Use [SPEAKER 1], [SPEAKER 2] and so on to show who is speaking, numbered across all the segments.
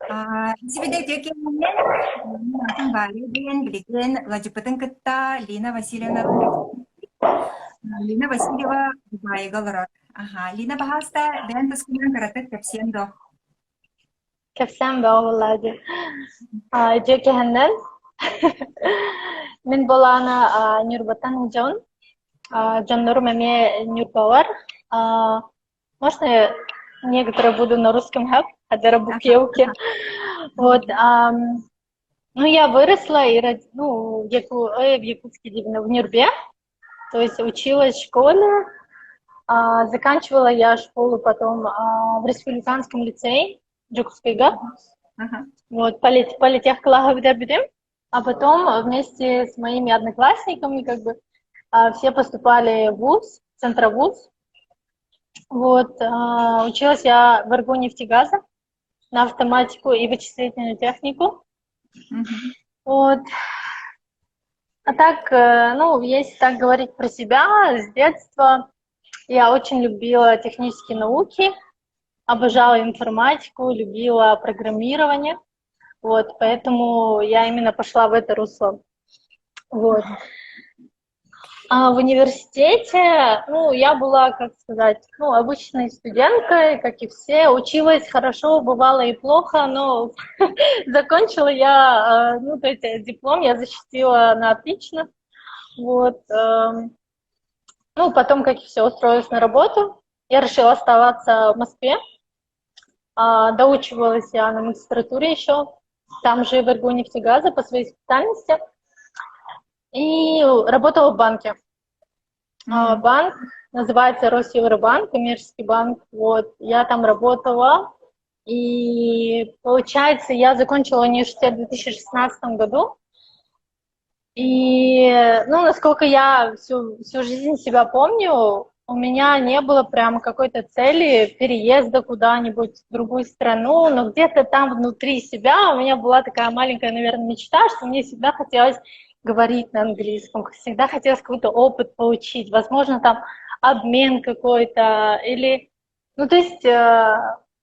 [SPEAKER 1] Сибидэ текеннен кымбали диэн биликен лажыпытын кытта Лина Васильевна Лина Васильева Дубайга олорор. Ага, Лина бахаста бэн тускунан каратык кепсиен до.
[SPEAKER 2] كبسان بقى والله دي جوكي هندل من بولانا нюрбатан جون جون меме нюрбавар. Можно некоторые буду на русском хэп, а букеуки. Вот, ну, я выросла и ну, в Якутске, в Нюрбе, то есть училась в школе, заканчивала я школу потом в республиканском лицее Джукскайга, вот, политех Калагавидабидим, а потом вместе с моими одноклассниками как бы все поступали в ВУЗ, Центровуз. Вот, училась я в Иргу-нефтегаза на автоматику и вычислительную технику. Вот. А так, ну, если так говорить про себя, с детства я очень любила технические науки, обожала информатику, любила программирование. Вот, поэтому я именно пошла в это русло. Вот. А в университете, ну, я была, как сказать, ну, обычной студенткой, как и все, училась хорошо, бывало и плохо, но закончила я, ну, то есть диплом я защитила на отлично, вот, ну, потом, как и все, устроилась на работу, я решила оставаться в Москве, доучивалась я на магистратуре еще, там же в Иргу-нефтегаза по своей специальности, и работала в банке. Банк называется Россельхозбанк, коммерческий банк. Вот, я там работала, и, получается, я закончила университет в 2016 году. И, ну, насколько я всю жизнь себя помню, у меня не было прям какой-то цели переезда куда-нибудь в другую страну, но где-то там внутри себя у меня была такая маленькая, наверное, мечта, что мне всегда хотелось говорить на английском, всегда хотелось какой-то опыт получить, возможно, там обмен какой-то или... Ну, то есть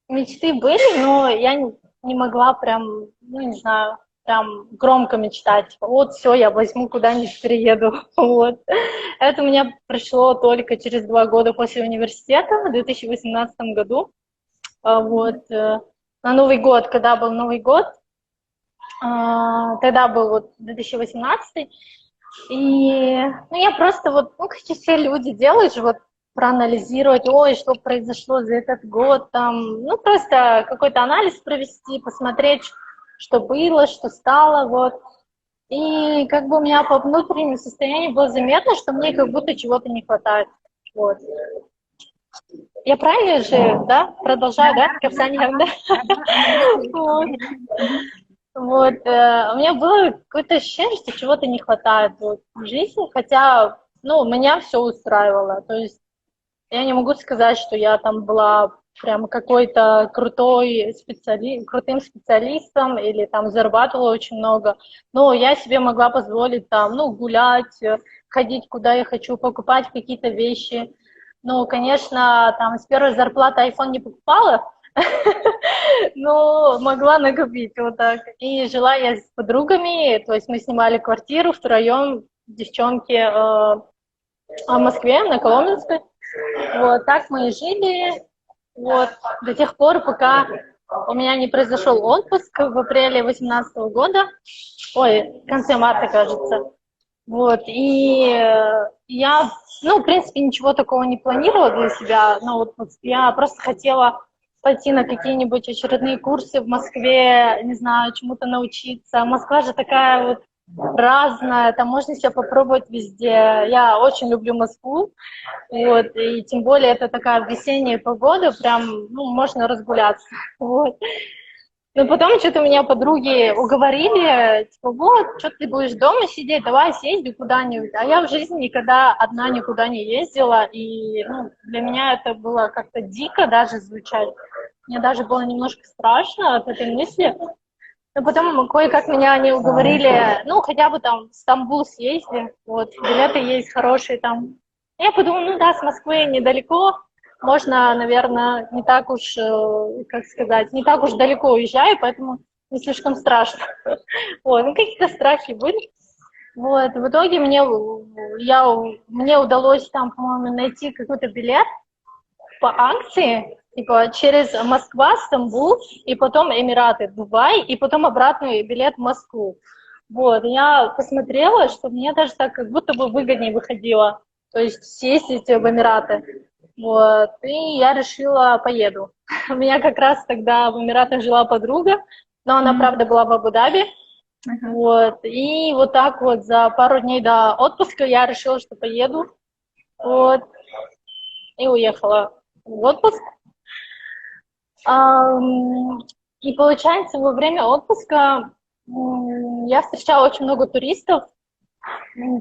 [SPEAKER 2] мечты были, но я не могла прям, ну, не знаю, прям громко мечтать, типа, вот все, я возьму куда-нибудь перееду, вот. Это у меня пришло только через 2 года после университета, в 2018 году, вот, на Новый год, когда был Новый год, тогда был вот 2018, и, ну, я просто вот, ну, как все люди делают же, вот, проанализировать, ой, что произошло за этот год, там, ну, просто какой-то анализ провести, посмотреть, что было, что стало, вот. И как бы у меня по внутреннему состоянию было заметно, что мне как будто чего-то не хватает, вот. Я правильно же, да, продолжаю, да, Капсания, да? Вот, у меня было какое-то ощущение, что чего-то не хватает вот, в жизни, хотя, ну, меня все устраивало, то есть я не могу сказать, что я там была прям какой-то крутым специалистом или там зарабатывала очень много, но я себе могла позволить там, ну, гулять, ходить куда я хочу, покупать какие-то вещи. Ну, конечно, там с первой зарплаты iPhone не покупала, но могла накопить вот так. И жила я с подругами, то есть мы снимали квартиру втроем, девчонки, в Москве, на Коломенской. Вот так мы и жили, вот, до тех пор, пока у меня не произошел отпуск в апреле 2018 года, ой, в конце марта, кажется. Вот, и я, ну, в принципе, ничего такого не планировала для себя, но вот я просто хотела пойти на какие-нибудь очередные курсы в Москве, не знаю, чему-то научиться. Москва же такая вот разная, там можно себя попробовать везде. Я очень люблю Москву, вот, и тем более это такая весенняя погода, прям, ну, можно разгуляться, вот. Но потом что-то меня подруги уговорили, типа, вот, что ты будешь дома сидеть, давай съезди куда-нибудь. А я в жизни никогда одна никуда не ездила, и, ну, для меня это было как-то дико даже звучать. Мне даже было немножко страшно от этой мысли. Но потом кое-как меня они уговорили, ну, хотя бы там в Стамбул съезди, вот, билеты есть хорошие там. Я подумала, ну да, с Москвы недалеко, можно, наверное, не так уж, как сказать, не так уж далеко уезжаю, поэтому не слишком страшно. Вот, ну какие-то страхи были. Вот, в итоге мне удалось там, по-моему, найти какой-то билет по акции, типа через Москва, Стамбул, и потом Эмираты, Дубай, и потом обратный билет в Москву. Вот, и я посмотрела, что мне даже так как будто бы выгоднее выходило, то есть съездить в Эмираты. Вот, и я решила, поеду. У меня как раз тогда в Эмиратах жила подруга, но она, правда, была в Абу-Даби. Вот, и вот так вот за пару дней до отпуска я решила, что поеду. Вот, и уехала в отпуск. И получается, во время отпуска я встречала очень много туристов,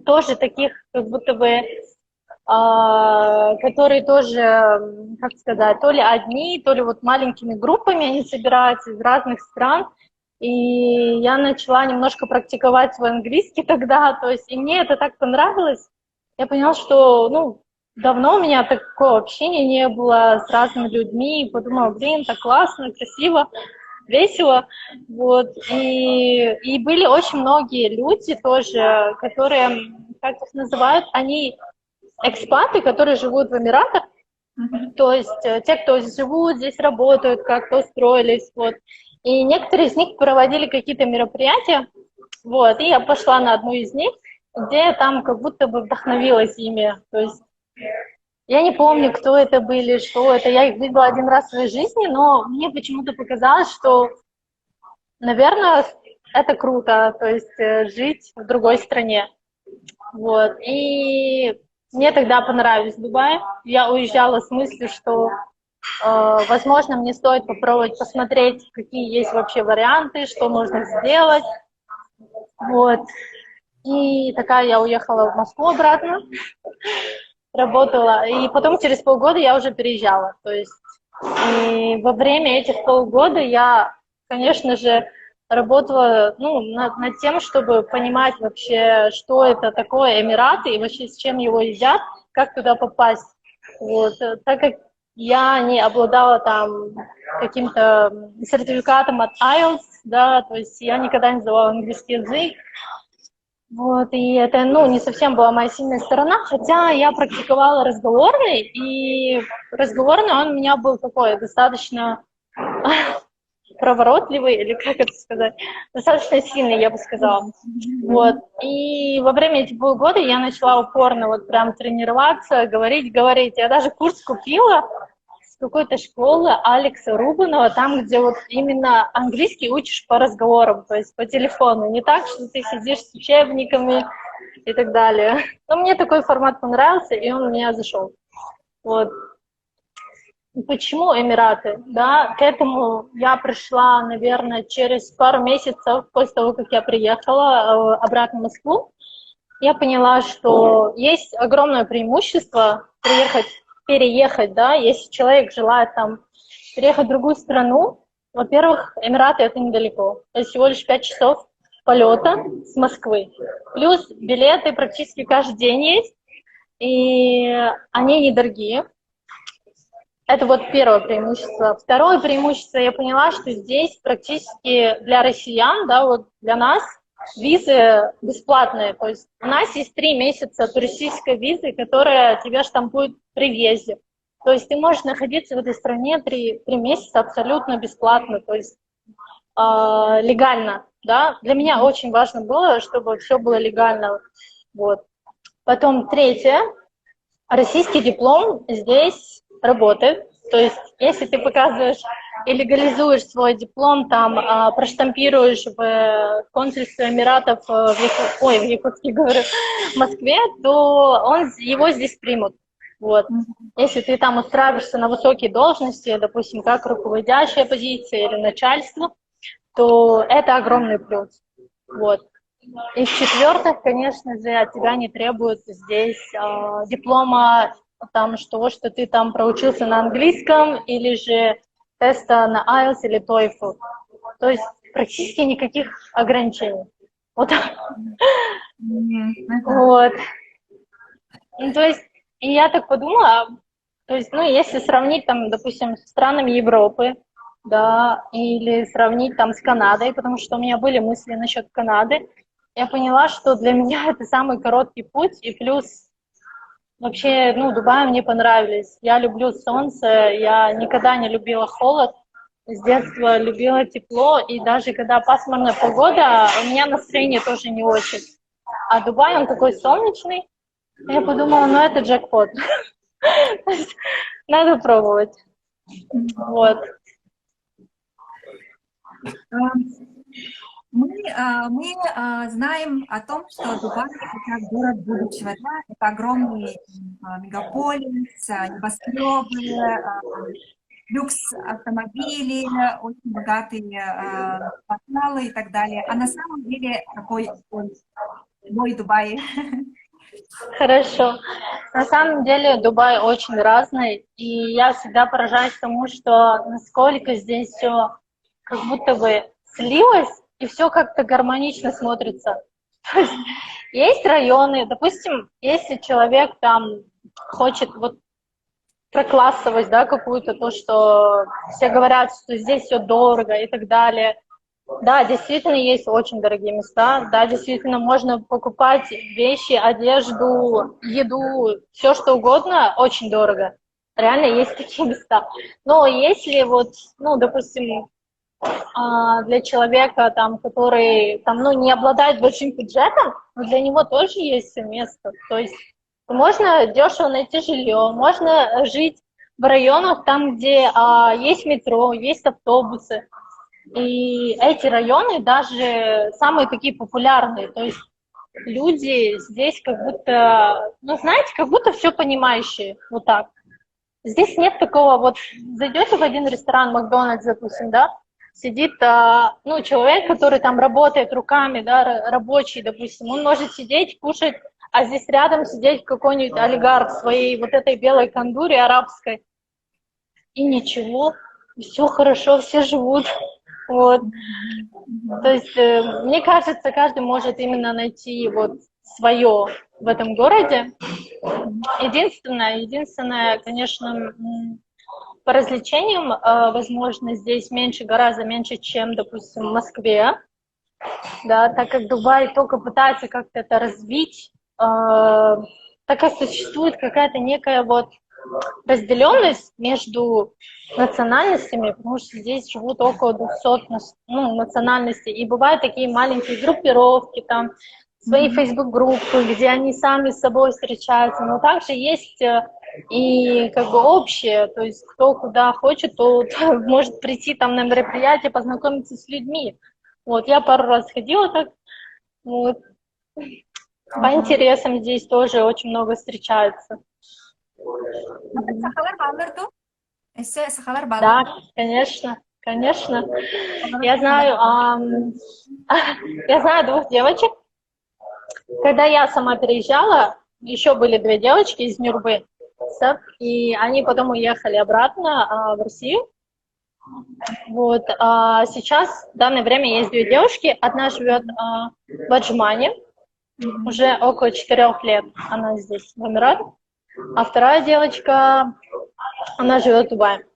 [SPEAKER 2] тоже таких, как будто бы, которые тоже, как сказать, то ли одни, то ли вот маленькими группами они собираются из разных стран. И я начала немножко практиковать свой английский тогда, то есть, и мне это так понравилось. Я поняла, что, ну, давно у меня такого общения не было с разными людьми, и подумала, блин, так классно, красиво, весело, вот, и были очень многие люди тоже, которые, как их называют, они экспаты, которые живут в Эмиратах, то есть те, кто живут здесь, работают, как-то устроились, вот, и некоторые из них проводили какие-то мероприятия, вот, и я пошла на одну из них, где я там как будто бы вдохновилась ими, то есть я не помню, кто это были, что это, я их видела один раз в своей жизни, но мне почему-то показалось, что, наверное, это круто, то есть жить в другой стране, вот, и мне тогда понравилось Дубай, я уезжала с мыслью, что возможно, мне стоит попробовать посмотреть, какие есть вообще варианты, что можно сделать. Вот. И такая я уехала в Москву обратно, работала. И потом через полгода я уже переезжала. То есть и во время этих полгода я, конечно же, работала, ну, над тем, чтобы понимать вообще, что это такое Эмираты и вообще с чем его едят, как туда попасть. Вот. Так как я не обладала там каким-то сертификатом от IELTS, да, то есть я никогда не сдавала английский язык, вот, и это, ну, не совсем была моя сильная сторона, хотя я практиковала разговорный, и разговорный он у меня был такой достаточно проворотливый, или как это сказать, достаточно сильный, я бы сказала. Вот. И во время этих полгода я начала упорно вот прям тренироваться, говорить. Я даже курс купила с какой-то школы Алекса Рубанова, там, где вот именно английский учишь по разговорам, то есть по телефону. Не так, что ты сидишь с учебниками и так далее. Но мне такой формат понравился, и он у меня зашел. Вот. Почему Эмираты? Да, к этому я пришла, наверное, через пару месяцев после того, как я приехала обратно в Москву. Я поняла, что есть огромное преимущество переехать, да, если человек желает там переехать в другую страну. Во-первых, Эмираты это недалеко, это всего лишь 5 часов полета с Москвы. Плюс билеты практически каждый день есть, и они недорогие. Это вот первое преимущество. Второе преимущество, я поняла, что здесь практически для россиян, да, вот для нас визы бесплатные. То есть у нас есть 3 месяца туристической визы, которая тебя штампует при въезде. То есть ты можешь находиться в этой стране 3 месяца абсолютно бесплатно, то есть легально. Да? Для меня очень важно было, чтобы все было легально. Вот. Потом третье. Российский диплом здесь работает. То есть, если ты показываешь и легализуешь свой диплом, там, проштампируешь в консульстве Эмиратов в Якутске, говорю, в Москве, то его здесь примут. Вот. Если ты там устраиваешься на высокие должности, допустим, как руководящая позиция или начальство, то это огромный плюс. Вот. И в-четвертых, конечно же, от тебя не требуют здесь диплома там, что ты там проучился на английском или же теста на IELTS или TOEFL. То есть практически никаких ограничений. Вот так. Вот. Ну, то есть, и я так подумала, То есть, ну, если сравнить там, допустим, с странами Европы, да, или сравнить там с Канадой, потому что у меня были мысли насчет Канады, я поняла, что для меня это самый короткий путь, и плюс вообще, ну, Дубай мне понравились. Я люблю солнце, я никогда не любила холод, с детства любила тепло, и даже когда пасмурная погода, у меня настроение тоже не очень. А Дубай, он такой солнечный, я подумала, ну, это джекпот. Надо пробовать. Вот.
[SPEAKER 1] Мы знаем о том, что Дубай — это город будущего, да? Это огромный мегаполис, небоскребы, люкс автомобили, очень богатые кварталы и так далее. А на самом деле какой мой Дубай?
[SPEAKER 2] Хорошо. На самом деле Дубай очень разный, и я всегда поражаюсь тому, что насколько здесь все как будто бы слилось, и все как-то гармонично смотрится. То есть районы, допустим, если человек там хочет вот про классовость, да, какую-то, то, что все говорят, что здесь все дорого и так далее. Да, действительно есть очень дорогие места, да, действительно можно покупать вещи, одежду, еду, все что угодно очень дорого. Реально есть такие места. Но если вот, ну, допустим, для человека, там, который там, ну, не обладает большим бюджетом, но для него тоже есть место. То есть можно дешево найти жилье, можно жить в районах там, где есть метро, есть автобусы. И эти районы даже самые такие популярные. То есть люди здесь как будто, ну, знаете, как будто все понимающие. Вот так. Здесь нет такого, вот зайдете в один ресторан, Макдональдс, допустим, да, сидит, ну, человек, который там работает руками, да, рабочий, допустим, он может сидеть, кушать, а здесь рядом сидеть какой-нибудь олигарх в своей вот этой белой кондуре арабской, и ничего, все хорошо, все живут, вот. То есть, мне кажется, каждый может именно найти вот свое в этом городе. Единственное, конечно, по развлечениям, возможно, здесь меньше, гораздо меньше, чем, допустим, в Москве, да, так как Дубай только пытается как-то это развить, так как существует какая-то некая вот разделенность между национальностями, потому что здесь живут около 200 национальностей, и бывают такие маленькие группировки, там, свои Facebook-группы, где они сами с собой встречаются, но также есть и как бы общее, то есть кто куда хочет, тот может прийти там на мероприятие, познакомиться с людьми. Вот, я пару раз ходила так, вот. По интересам здесь тоже очень много встречается. Да, конечно, конечно. Я знаю, я знаю двух девочек. Когда я сама переезжала, еще были две девочки из Нюрбы, и они потом уехали обратно в Россию. Вот. Сейчас, в данное время, есть две девушки. Одна живет в Аджмане, уже около 4 лет она здесь, в Эмирате. А вторая девочка, она живет в Дубае.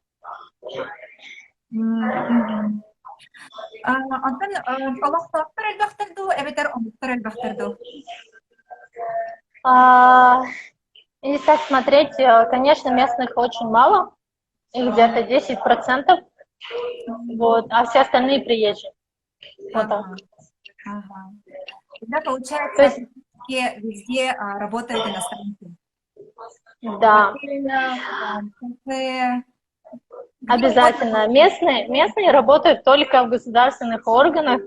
[SPEAKER 2] Если так смотреть, конечно, местных очень мало, их где-то 10%, вот, а все остальные приезжие. Вот так.
[SPEAKER 1] Тогда получается, везде работают иностранцы.
[SPEAKER 2] Да. Обязательно. Местные работают только в государственных органах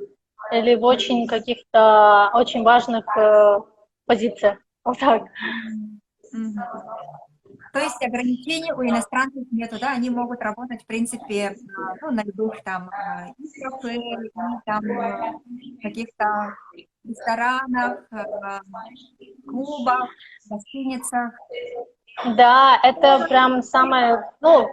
[SPEAKER 2] или в очень каких-то очень важных позициях. Вот так.
[SPEAKER 1] То есть ограничений у иностранцев нету, да? Они могут работать, в принципе, ну, на любых там каких-то ресторанах, клубах, гостиницах.
[SPEAKER 2] Да, это прям самое, ну,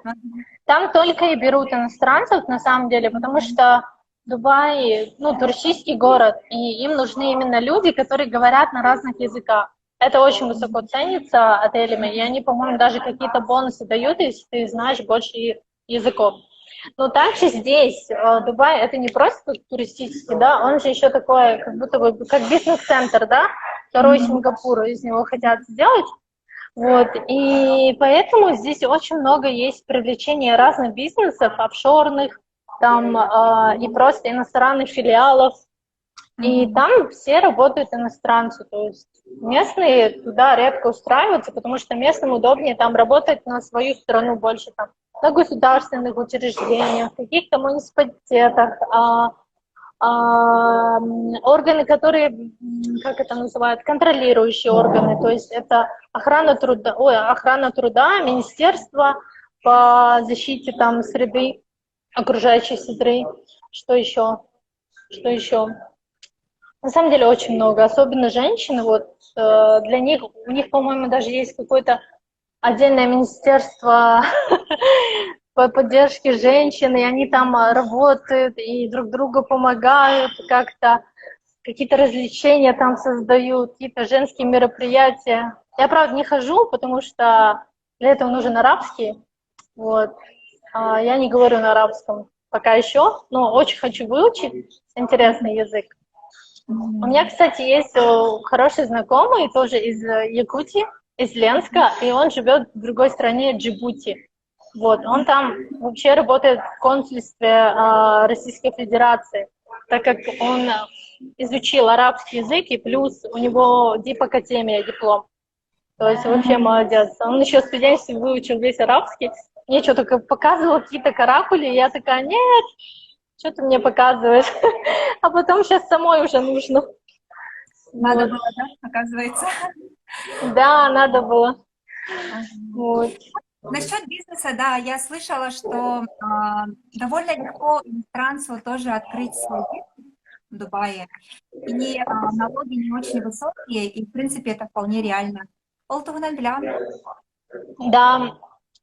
[SPEAKER 2] там только и берут иностранцев, на самом деле, потому что Дубай, ну, туристический город, и им нужны именно люди, которые говорят на разных языках. это очень высоко ценится отелями, и они, по-моему, даже какие-то бонусы дают, если ты знаешь больше языков. Но также здесь, Дубай, это не просто туристический, да, он же еще такой, как будто бы, как бизнес-центр, да, второй Сингапур из него хотят сделать. Вот, и поэтому здесь очень много есть привлечения разных бизнесов, офшорных, там, и просто иностранных филиалов, и там все работают иностранцы, то есть местные туда редко устраиваются, потому что местным удобнее там работать на свою страну больше, там, на государственных учреждениях, каких-то муниципалитетах, органы, которые, как это называют, контролирующие органы, то есть это охрана труда, министерство по защите там среды, окружающей среды, что еще, что еще. На самом деле очень много, особенно женщины, вот для них, у них, по-моему, даже есть какое-то отдельное министерство по поддержке женщин, и они там работают и друг другу помогают, как-то какие-то развлечения там создают, какие-то женские мероприятия. Я, правда, не хожу, потому что для этого нужен арабский, вот. Я не говорю на арабском пока еще, но очень хочу выучить, интересный язык. У меня, кстати, есть хороший знакомый, тоже из Якутии, из Ленска, и он живет в другой стране, Джибути. Вот, он там вообще работает в консульстве Российской Федерации, так как он изучил арабский язык, и плюс у него дипакадемия, диплом. То есть вообще молодец. Он еще в студенчестве выучил весь арабский. Мне что-то показывал какие-то каракули, и я такая, нет, что ты мне показываешь? А потом сейчас самой уже нужно.
[SPEAKER 1] Надо
[SPEAKER 2] Вот.
[SPEAKER 1] было, да, оказывается.
[SPEAKER 2] Да, надо было.
[SPEAKER 1] Ага.
[SPEAKER 2] Вот.
[SPEAKER 1] Насчет бизнеса, да, я слышала, что довольно легко иностранцу тоже открыть свой бизнес в Дубае, и налоги не очень высокие, и, в принципе, это вполне реально. Олтугунан билам.
[SPEAKER 2] Да,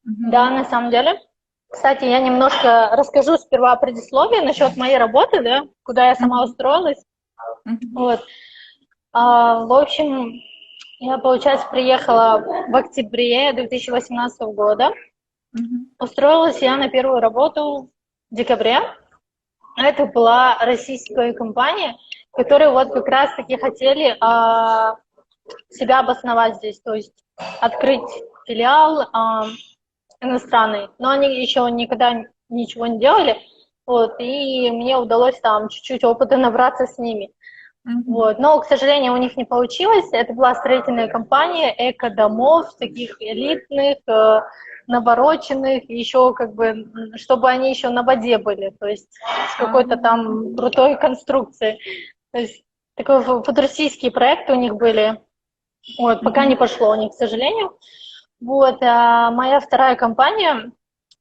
[SPEAKER 2] да, на самом деле. Кстати, я немножко расскажу сперва предисловие насчет моей работы, да, куда я сама устроилась. Вот. В общем, я, получается, приехала в октябре 2018 года. Устроилась я на первую работу в декабре. Это была российская компания, которая вот как раз-таки хотели себя обосновать здесь, то есть открыть филиал иностранный. Но они еще никогда ничего не делали, вот, и мне удалось там чуть-чуть опыта набраться с ними. Вот. Но, к сожалению, у них не получилось. Это была строительная компания эко-домов, таких элитных, навороченных, еще как бы, чтобы они еще на воде были, то есть с какой-то там крутой конструкцией. То есть такой футуристические проекты у них были. Вот, пока не пошло у них, к сожалению. Вот, моя вторая компания,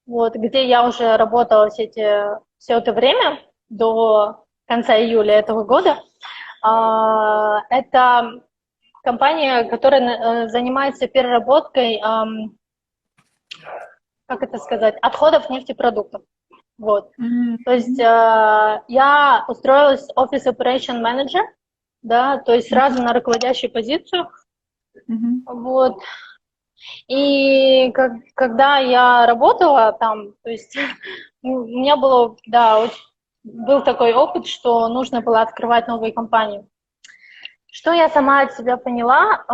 [SPEAKER 2] вот, где я уже работала все это время, до конца июля этого года, это компания, которая занимается переработкой, как это сказать, отходов нефтепродуктов. Вот. То есть я устроилась в Office Operation Manager, да, то есть сразу на руководящую позицию. Вот. И когда я работала там, то есть у меня было, да, был такой опыт, что нужно было открывать новые компании. Что я сама от себя поняла,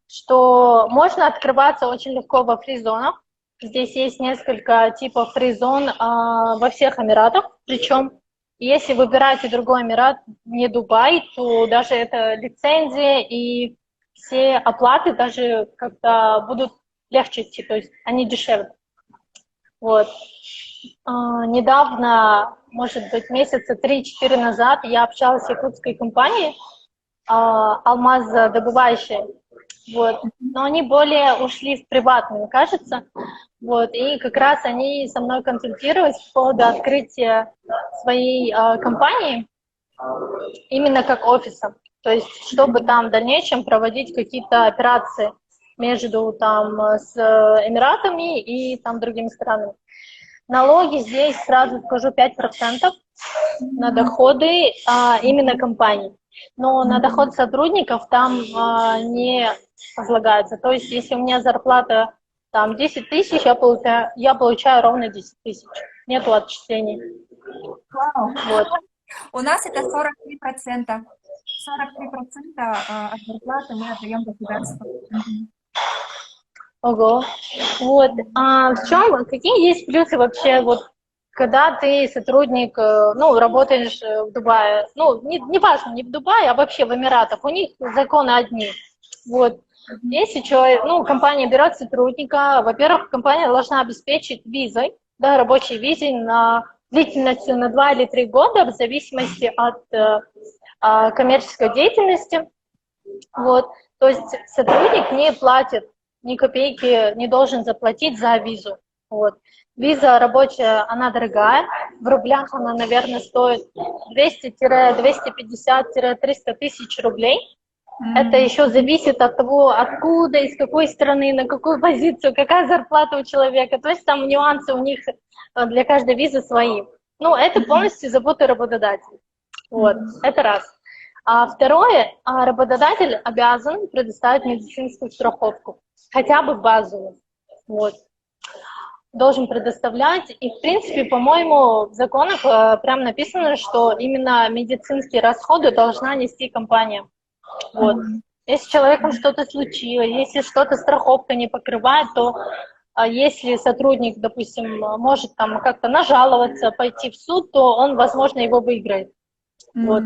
[SPEAKER 2] что можно открываться очень легко во фри-зонах. Здесь есть несколько типов фри-зон во всех Эмиратах. Причем, если выбираете другой Эмират, не Дубай, то даже это лицензия и все оплаты даже как-то будут легче идти, то есть они дешевле. Вот. Недавно, может быть, месяца 3-4 назад я общалась с якутской компанией, алмазодобывающие, вот, но они более ушли в приватную, кажется, вот, и как раз они со мной консультировались по поводу открытия своей компании именно как офиса, то есть чтобы там в дальнейшем проводить какие-то операции между там с Эмиратами и там другими странами. Налоги здесь, сразу скажу, 5%. на доходы именно компаний. Но на доход сотрудников там не возлагается. То есть, если у меня зарплата там 10 тысяч, я получаю ровно 10 тысяч. Нету отчислений.
[SPEAKER 1] Вау.
[SPEAKER 2] Вот.
[SPEAKER 1] У нас это 43%. 43% от зарплаты мы отдаем государству.
[SPEAKER 2] Ого. Вот. Какие есть плюсы вообще, вот, когда ты сотрудник, ну, работаешь в Дубае, ну, не важно, не в Дубае, а вообще в Эмиратах, у них законы одни. Вот. Если человек, ну, компания берет сотрудника, во-первых, компания должна обеспечить визой, да, рабочей визой на длительностью на 2 или 3 года, в зависимости от коммерческой деятельности. Вот. То есть сотрудник не платит ни копейки, не должен заплатить за визу. Вот. Виза рабочая, она дорогая. В рублях она, наверное, стоит 200-250-300 тысяч рублей. Это еще зависит от того, откуда, из какой страны, на какую позицию, какая зарплата у человека. То есть там нюансы у них для каждой визы свои. Ну, это полностью забота работодателя. Вот, это раз. А второе, работодатель обязан предоставить медицинскую страховку, хотя бы базовую. Вот. Должен предоставлять. И, в принципе, по-моему, в законах прям написано, что именно медицинские расходы должна нести компания. Вот. Если с человеком что-то случилось, если что-то страховка не покрывает, то если сотрудник, допустим, может там как-то нажаловаться, пойти в суд, то он, возможно, его выиграет. Вот.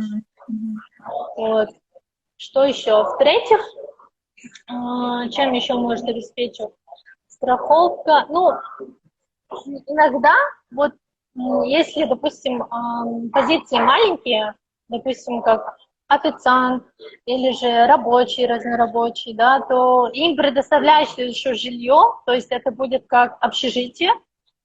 [SPEAKER 2] Вот. Что еще? В-третьих, чем еще может обеспечить страховка? Ну, иногда, вот, если, допустим, позиции маленькие, допустим, как официант или же рабочий, разнорабочий, да, то им предоставляется еще жилье, то есть это будет как общежитие,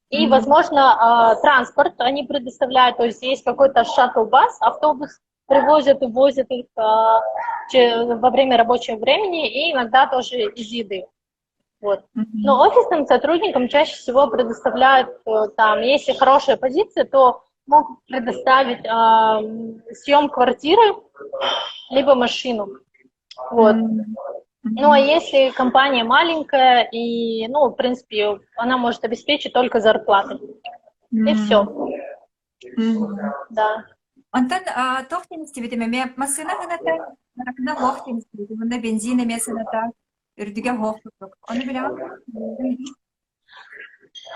[SPEAKER 2] и, возможно, транспорт они предоставляют, то есть есть какой-то шаттл-бас, автобус, привозят и возят их во время рабочего времени, и иногда тоже из еды. Вот. Но офисным сотрудникам чаще всего предоставляют, там, если хорошая позиция, то могут предоставить съем квартиры, либо машину. Вот. Ну, а если компания маленькая, и, ну, в принципе, она может обеспечить только зарплатой. И все. Да.
[SPEAKER 1] Онтон тохтенисти битиме массына гыната, наракна лохтенисти битимында бензин эмесыната, үрдүгө хохтук. Оны билем.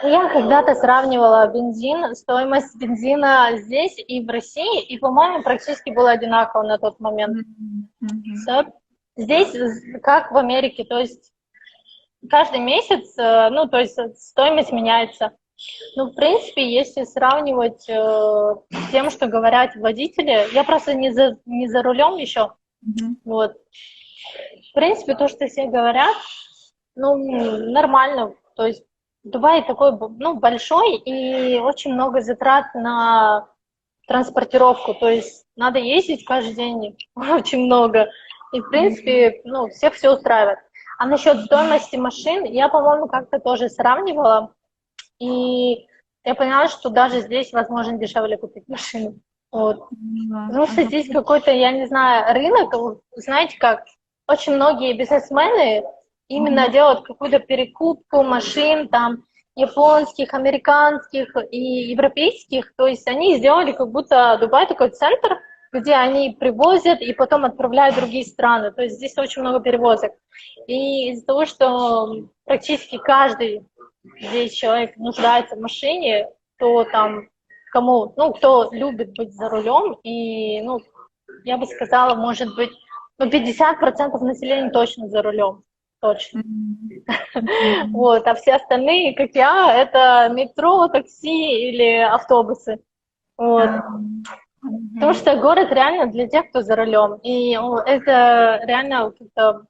[SPEAKER 2] Я когда-то сравнивала бензин, стоимость бензина здесь и в России, и, по-моему, практически было одинаково на тот момент. Здесь, как в Америке, то есть каждый месяц, ну, то есть стоимость меняется. Ну, в принципе, если сравнивать с тем, что говорят водители, я просто не за рулем еще, вот. В принципе, то, что все говорят, ну, нормально, то есть Дубай такой, ну, большой, и очень много затрат на транспортировку, то есть надо ездить каждый день, очень много, и, в принципе, ну, всех все устраивает. А насчет стоимости машин, я, по-моему, как-то тоже сравнивала, и я поняла, что даже здесь возможно дешевле купить машину. Вот. Потому что здесь какой-то, я не знаю, рынок, знаете как, очень многие бизнесмены именно делают какую-то перекупку машин, там, японских, американских и европейских, то есть они сделали как будто Дубай такой центр, где они привозят и потом отправляют в другие страны, то есть здесь очень много перевозок. И из-за того, что практически каждый здесь человек нуждается в машине, то там кому, ну, кто любит быть за рулем, и, ну, я бы сказала, может быть, ну, 50% населения точно за рулем, точно. Вот, а все остальные, как я, это метро, такси или автобусы. Вот. Потому что город реально для тех, кто за рулем. И это реально как-то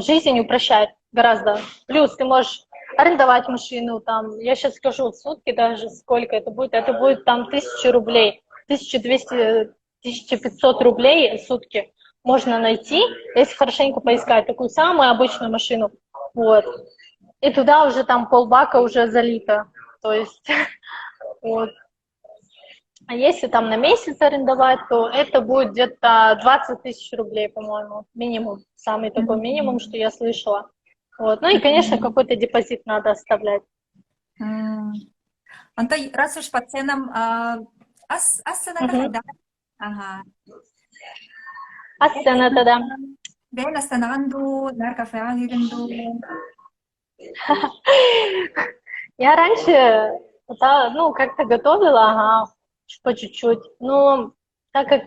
[SPEAKER 2] жизнь упрощает гораздо. Плюс ты можешь арендовать машину, там, я сейчас скажу, в сутки даже сколько это будет там 1000 рублей, 1200, 1500 рублей в сутки можно найти, если хорошенько поискать такую самую обычную машину, вот, и туда уже там полбака уже залито, то есть, вот, А если там на месяц арендовать, то это будет где-то 20 тысяч рублей, по-моему, минимум. Самый такой минимум, что я слышала. Вот. Ну и, конечно, какой-то депозит надо оставлять.
[SPEAKER 1] Онто раз уж по ценам, ассаната
[SPEAKER 2] Мгм.
[SPEAKER 1] хайда. Ага.
[SPEAKER 2] А сцена тогда?
[SPEAKER 1] Бен астанаганду, нар кафега гиганду.
[SPEAKER 2] Я раньше, ну, как-то готовила, ага, по чуть-чуть. Но так как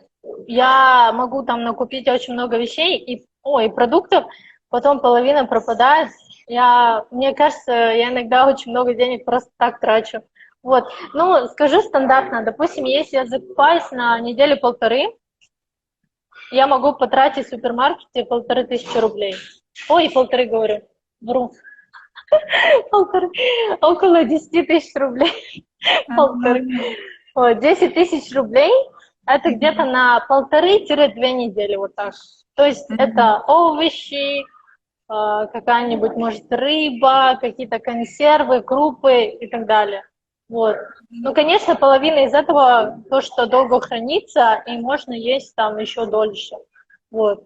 [SPEAKER 2] я могу там накупить очень много вещей и продуктов, потом половина пропадает. Мне кажется, я иногда очень много денег просто так трачу. Вот. Ну, скажу стандартно. Допустим, если я закупаюсь на неделю-полторы, я могу потратить в супермаркете 1500 рублей. Ой, полторы говорю. Вру. Полторы. Около 10 тысяч рублей. Полторы. Вот, 10 тысяч рублей это где-то на 1,5–2 недели, вот так. То есть это овощи, какая-нибудь, может, рыба, какие-то консервы, крупы и так далее. Вот. Ну, конечно, половина из этого то, что долго хранится, и можно есть там еще дольше. Вот.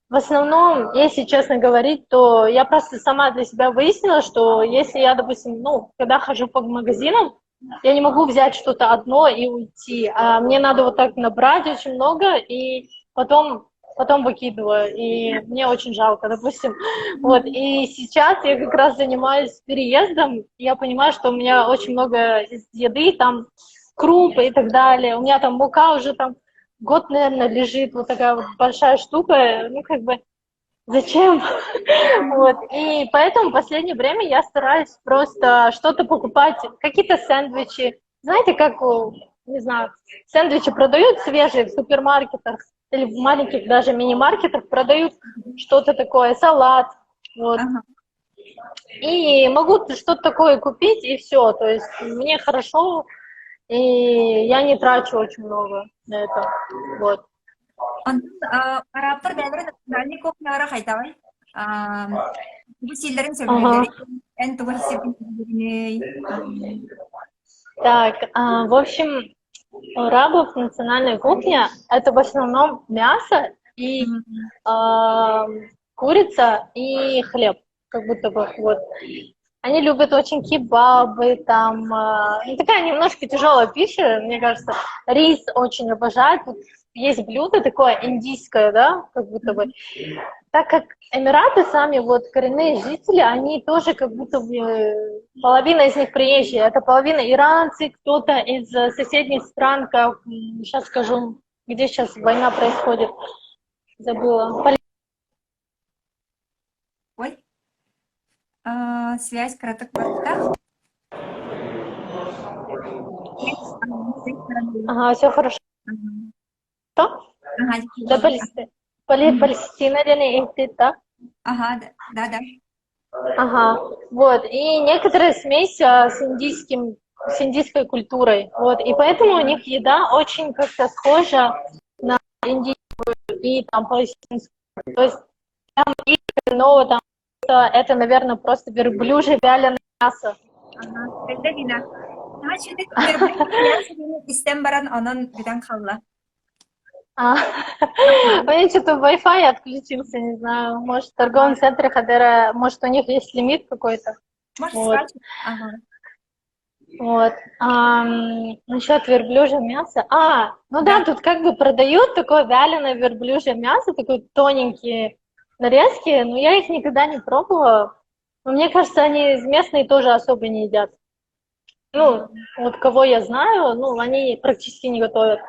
[SPEAKER 2] В основном, если честно говорить, то я просто сама для себя выяснила, что если я, допустим, ну, когда хожу по магазинам, я не могу взять что-то одно и уйти, а мне надо вот так набрать очень много и потом выкидываю, и мне очень жалко, допустим. Вот, и сейчас я как раз занимаюсь переездом, я понимаю, что у меня очень много еды, там, круп и так далее, у меня там мука уже там год, наверное, лежит, вот такая вот большая штука, ну, как бы, зачем? Вот, и поэтому в последнее время я стараюсь просто что-то покупать, какие-то сэндвичи. Знаете, как, не знаю, сэндвичи продают свежие в супермаркетах или в маленьких даже мини-маркетах продают что-то такое, салат, вот.
[SPEAKER 1] Ага.
[SPEAKER 2] И могу что-то такое купить, и все, то есть мне хорошо, и я не трачу очень много на это, вот.
[SPEAKER 1] Para perbedaan nationalnya kok nara kay tawai. Bu sildarin sa
[SPEAKER 2] Ага.
[SPEAKER 1] bililari. En tuwal sa bililari.
[SPEAKER 2] Так, в общем, у арабов национальная кухня – это в основном мясо и курица и хлеб, как будто бы, вот. Они любят очень кебабы, там, ну, такая немножко тяжелая пища, мне кажется. Рис очень обожают. Вот есть блюдо такое индийское, да, как будто бы. Так как Эмираты сами, вот, коренные жители, они тоже как будто бы, половина из них приезжие. Это половина иранцы, кто-то из соседних стран, как, сейчас скажу, где сейчас война происходит, забыла.
[SPEAKER 1] Ой. Связь коротка.
[SPEAKER 2] Ага, все хорошо. Что?
[SPEAKER 1] Ага,
[SPEAKER 2] Да, Палестина, да?
[SPEAKER 1] Ага, да.
[SPEAKER 2] Ага, вот, и некоторая смесь с индийской культурой, вот, и поэтому у них еда очень как-то схожа на индийскую и там палестинскую, то есть там и но там это, наверное, просто верблюжье вяленое мясо.
[SPEAKER 1] Ага, belli gina. Şimdi birbirine istem baran anan giden kalla.
[SPEAKER 2] А, у меня что-то Wi-Fi отключился, не знаю, может, в торговом центре Хадера, может, у них есть лимит какой-то.
[SPEAKER 1] Можешь
[SPEAKER 2] Вот.
[SPEAKER 1] сказать? Ага.
[SPEAKER 2] Вот. Насчет верблюжьего мяса. Ну да, тут как бы продают такое вяленое верблюжье мясо, такое тоненькие нарезки, но я их никогда не пробовала. Но мне кажется, они местные тоже особо не едят. Ну, вот кого я знаю, ну, они практически не готовят.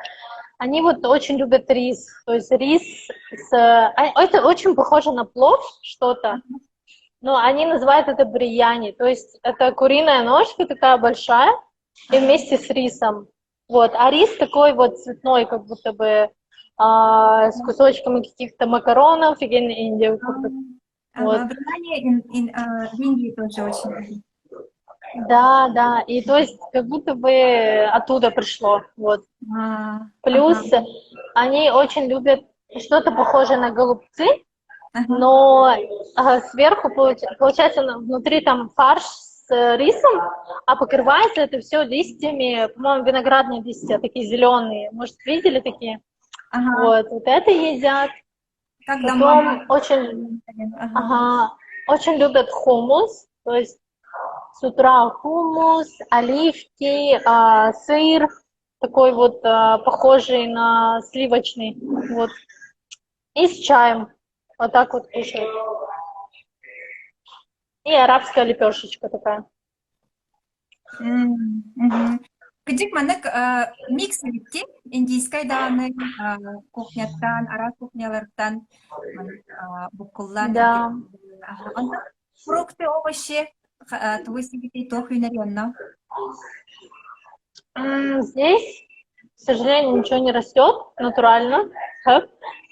[SPEAKER 2] Они вот очень любят рис. То есть рис это очень похоже на плов что-то. Но они называют это брияни, то есть это куриная ножка такая большая и вместе с рисом. Вот, а рис такой вот цветной, как будто бы с кусочками каких-то макаронов или индию. Вот.
[SPEAKER 1] Ага, в Индии тоже очень.
[SPEAKER 2] Да, и то есть как будто бы оттуда пришло. Вот. Плюс они очень любят что-то похожее на голубцы, но сверху получается внутри там фарш рисом, а покрывается это все листьями, по-моему, виноградные листья, такие зеленые. Может, видели такие?
[SPEAKER 1] Ага,
[SPEAKER 2] Вот это едят.
[SPEAKER 1] как
[SPEAKER 2] Потом
[SPEAKER 1] домой.
[SPEAKER 2] очень,
[SPEAKER 1] Ага.
[SPEAKER 2] ага, очень любят хумус, то есть с утра хумус, оливки, сыр, такой вот похожий на сливочный, вот, и с чаем. Вот так вот кушают. И арабская лепешечка такая.
[SPEAKER 1] Мгм. Кыдык маннык микс элекке индийскай дааны кухняттан, араб кухнялардан буккуллан
[SPEAKER 2] Да.
[SPEAKER 1] Онда фрукты, овощи тугусигити тохуйнарионно.
[SPEAKER 2] Здесь, к сожалению, ничего не растет натурально,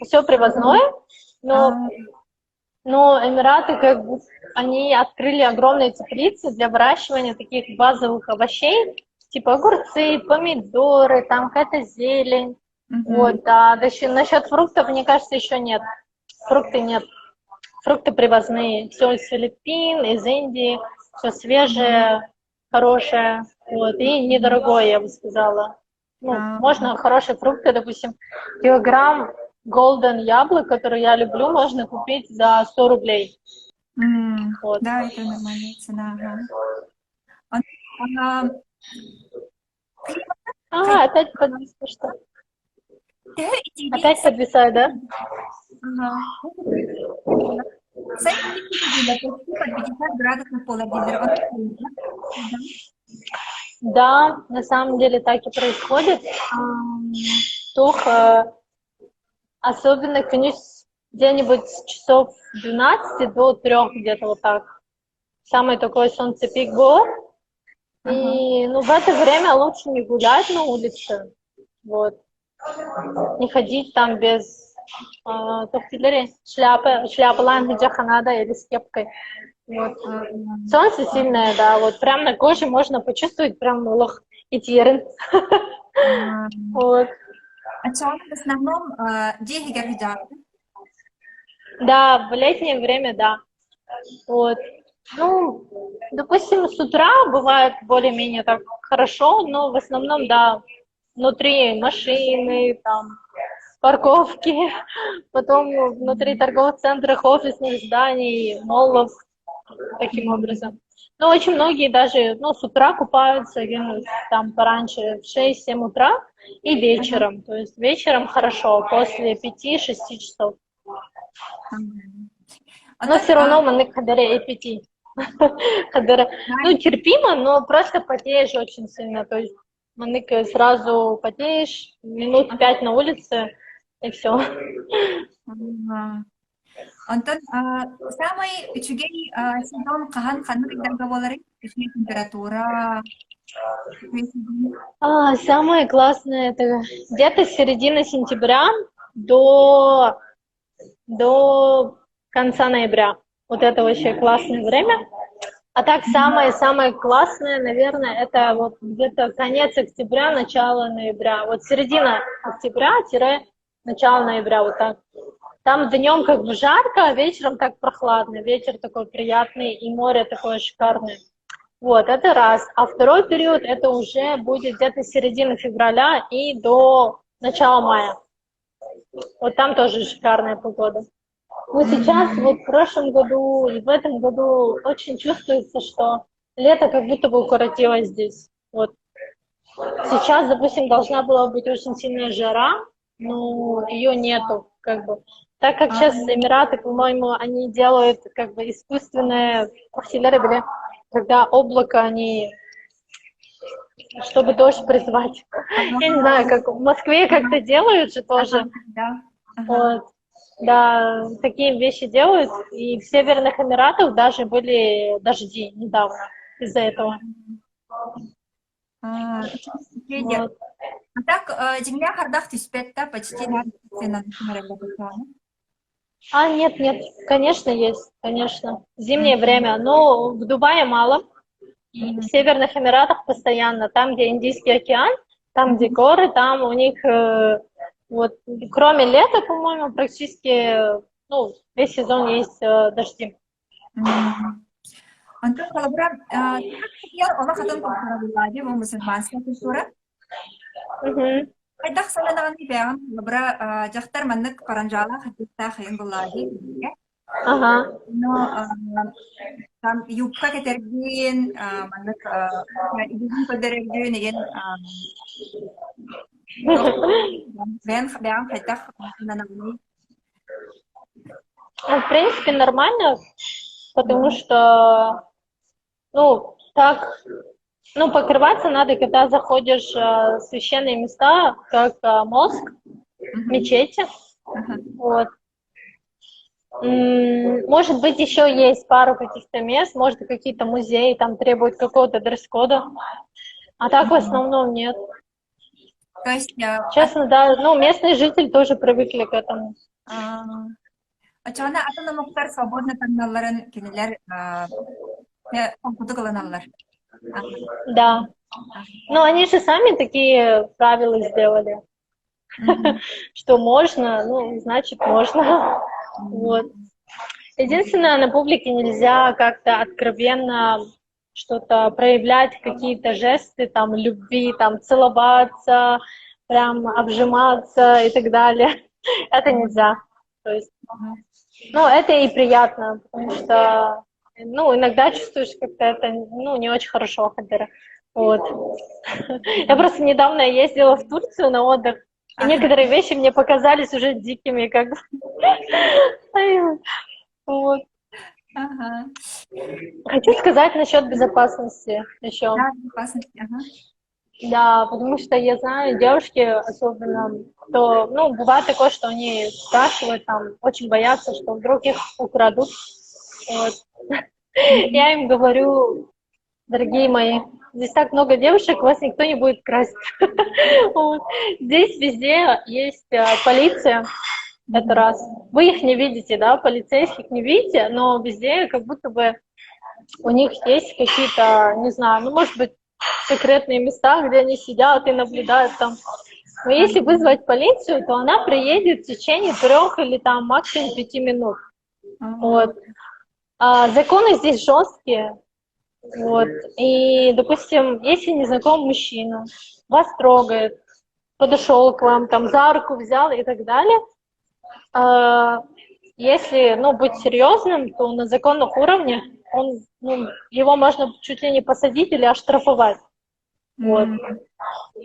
[SPEAKER 2] все привозное, но, но Эмираты как бы они открыли огромные теплицы для выращивания таких базовых овощей, типа огурцы, помидоры, там какая-то зелень. Вот, а насчет фруктов, мне кажется, еще нет. Фрукты нет. Фрукты привозные. Все из Филиппин, из Индии, все свежее, хорошее. Вот, и недорогое, я бы сказала. Ну, можно хорошие фрукты, допустим, килограмм golden яблок, который я люблю, можно купить за 100 рублей. Вот.
[SPEAKER 1] Да, это нормальная цена. Ага.
[SPEAKER 2] Опять подвисло, что?
[SPEAKER 1] Tehir
[SPEAKER 2] Опять
[SPEAKER 1] içeriği
[SPEAKER 2] подвисает, да?
[SPEAKER 1] Saya tidak под 50 градусов полуденный.
[SPEAKER 2] Да, на самом деле так и происходит. Тух, особенно, конечно, где-нибудь с часов 12 до 3 где-то вот так. Самый такой солнцепик был. И ну, в это время лучше не гулять на улице. Вот. Не ходить там без шляпы лангиджаханада или с кепкой. Вот. Солнце сильное, да, вот прям на коже можно почувствовать прям лох и терен. Вот.
[SPEAKER 1] А солнце в основном деньги грядят.
[SPEAKER 2] Да, в летнее время, да. Вот. Ну, допустим, с утра бывает более-менее так хорошо, но в основном, да, внутри машины, там, парковки, потом внутри торговых центров, офисных зданий, моллов, таким образом. Но очень многие даже, ну, с утра купаются, там пораньше, в 6-7 утра и вечером. То есть вечером хорошо, после 5-6 часов. Но все равно мы ходили и 5. Ну, терпимо, но просто потеешь очень сильно. То есть манык сразу потеешь, минут 5 на улице, и все.
[SPEAKER 1] Онтон самый үчүгей сезон кахан ханны кайдага болары? Үчүгей температура.
[SPEAKER 2] Самое классное это где-то с середины сентября до конца ноября. Вот это вообще классное время. А так самое-самое классное, наверное, это вот где-то конец октября, начало ноября. Вот середина октября-начало ноября, вот так. Там днем как бы жарко, а вечером так прохладно. Ветер такой приятный, и море такое шикарное. Вот, это раз. А второй период, это уже будет где-то с середины февраля и до начала мая. Вот там тоже шикарная погода. Но сейчас, вот в прошлом году и в этом году очень чувствуется, что лето как будто бы укоротилось здесь. Вот. Сейчас, допустим, должна была быть очень сильная жара, но ее нету, как бы. Так как сейчас Эмираты, по-моему, они делают как бы искусственное, когда облако они, чтобы дождь призвать. Я не знаю, как в Москве как-то делают же тоже. Вот. Да, такие вещи делают. И в Северных Эмиратах даже были дожди недавно из-за этого.
[SPEAKER 1] Вот. А так, земля хардах тиспетта почти на
[SPEAKER 2] Нет, конечно, есть, конечно. Зимнее время, но в Дубае мало. В Северных Эмиратах постоянно. Там, где Индийский океан, там, где горы, там у них, вот, кроме лета, по-моему, практически, ну, весь сезон есть дожди.
[SPEAKER 1] Антон Калабра, я Allah хатын культура булади, бу мусульманская культура.
[SPEAKER 2] Мгм.
[SPEAKER 1] Айдах саланаган бяган Калабра жахтар маннык паранжала хатта хыйын булади.
[SPEAKER 2] Ага.
[SPEAKER 1] Но там юбка кетергин, маннык идин көдөргүн еген бен бяган хайтах саланаган.
[SPEAKER 2] Ну, в принципе, нормально, потому что, ну, так, ну, покрываться надо, когда заходишь в священные места, как мозг, мечети, вот. Может быть, еще есть пару каких-то мест, может, какие-то музеи там требуют какого-то дресс-кода, а так в основном нет.
[SPEAKER 1] То есть
[SPEAKER 2] Честно, да, ну, местные жители тоже привыкли к этому.
[SPEAKER 1] Ачана атана муктар свободно танналарын кинелер кылыналар.
[SPEAKER 2] Да. Ну, они же сами такие правила сделали, что можно, ну, значит, можно. Вот. Единственное, на публике нельзя как-то откровенно что-то проявлять, какие-то жесты там любви, там целоваться, прям обжиматься и так далее. Это нельзя. То есть, ну, это и приятно, потому что, ну, иногда чувствуешь как-то это, ну, не очень хорошо, хотя, вот. Я просто недавно ездила в Турцию на отдых, и некоторые вещи мне показались уже дикими, как бы. Вот.
[SPEAKER 1] Ага.
[SPEAKER 2] Хочу сказать насчет безопасности еще.
[SPEAKER 1] Да, безопасности, ага.
[SPEAKER 2] Да, потому что я знаю, девушки особенно, то, ну, бывает такое, что они спрашивают, там, очень боятся, что вдруг их украдут. Вот. Я им говорю, дорогие мои, здесь так много девушек, вас никто не будет красть. Вот. Здесь везде есть полиция, это раз. Вы их не видите, да, полицейских не видите, но везде как будто бы у них есть какие-то, не знаю, ну, может быть, секретные места, где они сидят и наблюдают там. Но если вызвать полицию, то она приедет в течение 3 или там максимум 5 минут. Вот. А законы здесь жесткие. Вот. И, допустим, если незнакомый мужчина вас трогает, подошел к вам, там, за руку взял и так далее, если, ну, быть серьезным, то на законных уровнях ну, его можно чуть ли не посадить или оштрафовать. Вот.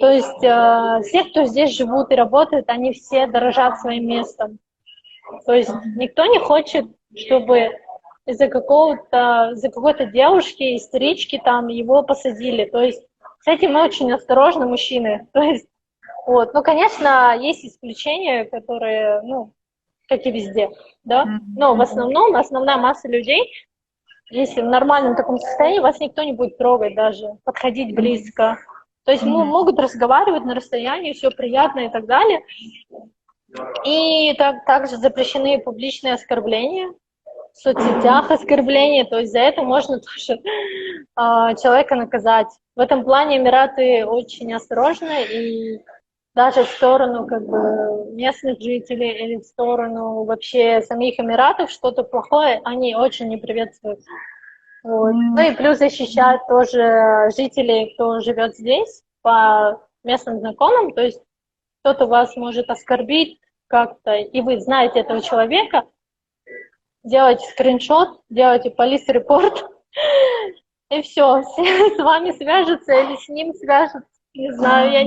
[SPEAKER 2] То есть все, кто здесь живут и работают, они все дорожат своим местом. То есть никто не хочет, чтобы из-за какой-то девушки, истерички там его посадили. То есть с этим мы очень осторожны, мужчины. То есть, вот. Ну, конечно, есть исключения, которые, ну, как и везде, да. Но в основном, основная масса людей, если в нормальном таком состоянии, вас никто не будет трогать даже, подходить близко. То есть могут разговаривать на расстоянии, все приятно и так далее. И также запрещены публичные оскорбления, в соцсетях оскорбления, то есть за это можно тоже человека наказать. В этом плане Эмираты очень осторожны, и даже в сторону как бы местных жителей или в сторону вообще самих Эмиратов что-то плохое они очень не приветствуют. Вот. Ну и плюс защищают тоже жителей, кто живет здесь, по местным законам, то есть кто-то вас может оскорбить как-то, и вы знаете этого человека, делаете скриншот, делаете полис-репорт, и все с вами свяжутся или с ним свяжутся. Не знаю, я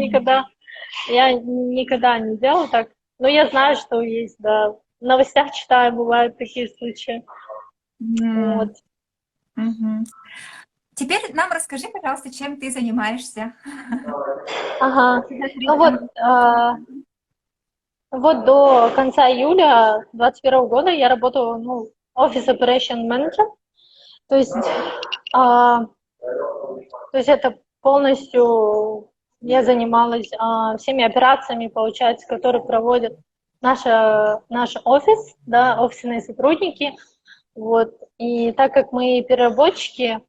[SPEAKER 2] никогда не делала так, но я знаю, что есть, да. В новостях читаю, бывают такие случаи. Вот.
[SPEAKER 1] Теперь нам расскажи, пожалуйста, чем ты занимаешься.
[SPEAKER 2] Ага. Ну вот до конца июля 2021 года я работала, ну, Office Operation Manager. То есть это полностью я занималась всеми операциями, получается, которые проводят наш офис, да, офисные сотрудники. Вот. И так как мы переработчики,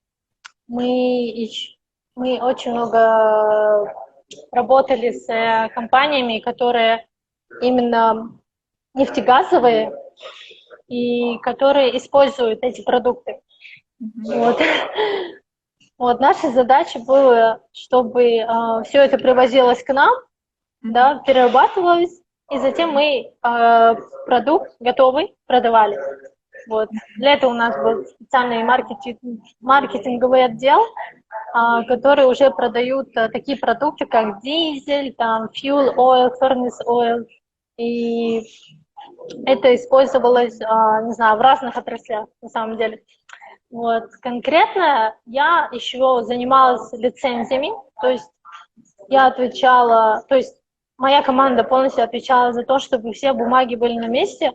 [SPEAKER 2] мы очень много работали с компаниями, которые именно нефтегазовые и которые используют эти продукты. Вот. Вот наша задача была, чтобы все это привозилось к нам, да, перерабатывалось, и затем мы продукт готовый продавали. Вот. Для этого у нас был специальный маркетинговый отдел, которые уже продают такие продукты, как дизель, там, fuel oil, furnace oil, и это использовалось, не знаю, в разных отраслях, на самом деле. Вот. Конкретно я еще занималась лицензиями, то есть я отвечала, то есть моя команда полностью отвечала за то, чтобы все бумаги были на месте,